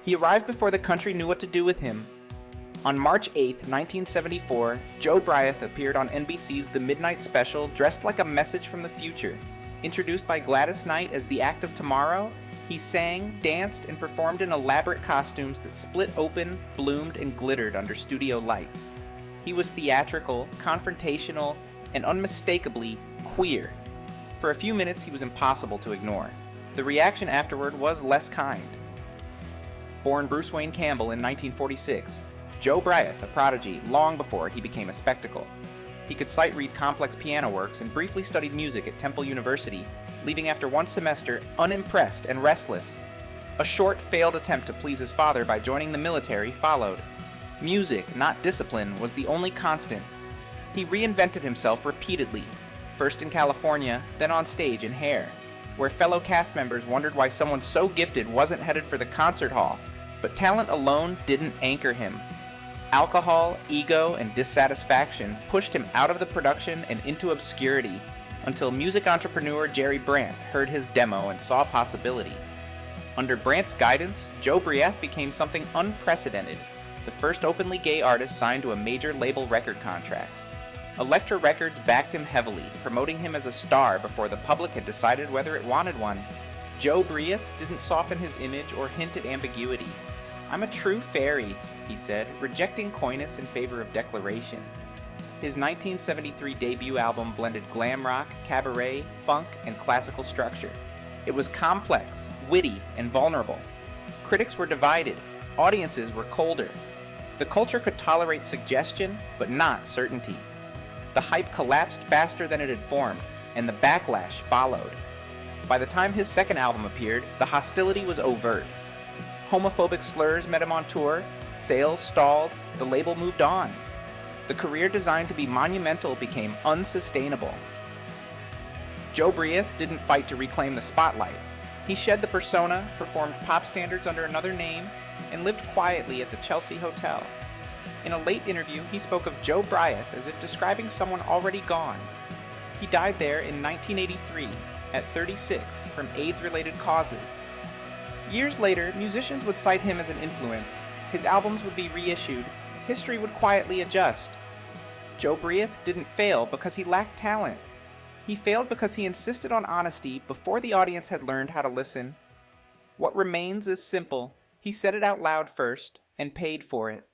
He arrived before the country knew what to do with him. On March 8, 1974, Jobriath appeared on NBC's The Midnight Special dressed like a message from the future. Introduced by Gladys Knight as the Act of Tomorrow, he sang, danced, and performed in elaborate costumes that split open, bloomed, and glittered under studio lights. He was theatrical, confrontational, and unmistakably queer. For a few minutes, he was impossible to ignore. The reaction afterward was less kind. Born Bruce Wayne Campbell in 1946, Jobriath, a prodigy long before he became a spectacle. He could sight-read complex piano works and briefly studied music at Temple University, leaving after one semester unimpressed and restless. A short, failed attempt to please his father by joining the military followed. Music, not discipline, was the only constant. He reinvented himself repeatedly, first in California, then on stage in Hair, where fellow cast members wondered why someone so gifted wasn't headed for the concert hall. But talent alone didn't anchor him. Alcohol, ego, and dissatisfaction pushed him out of the production and into obscurity, until music entrepreneur Jerry Brandt heard his demo and saw possibility. Under Brandt's guidance, Jobriath became something unprecedented, the first openly gay artist signed to a major label record contract. Elektra Records backed him heavily, promoting him as a star before the public had decided whether it wanted one. Jobriath didn't soften his image or hint at ambiguity. "I'm a true fairy," he said, rejecting coyness in favor of declaration. His 1973 debut album blended glam rock, cabaret, funk, and classical structure. It was complex, witty, and vulnerable. Critics were divided. Audiences were colder. The culture could tolerate suggestion, but not certainty. The hype collapsed faster than it had formed, and the backlash followed. By the time his second album appeared, the hostility was overt. Homophobic slurs met him on tour, sales stalled, the label moved on. The career designed to be monumental became unsustainable. Jobriath didn't fight to reclaim the spotlight. He shed the persona, performed pop standards under another name, and lived quietly at the Chelsea Hotel. In a late interview, he spoke of Jobriath as if describing someone already gone. He died there in 1983, at 36, from AIDS-related causes. Years later, musicians would cite him as an influence. His albums would be reissued. History would quietly adjust. Jobriath didn't fail because he lacked talent. He failed because he insisted on honesty before the audience had learned how to listen. What remains is simple. He said it out loud first and paid for it.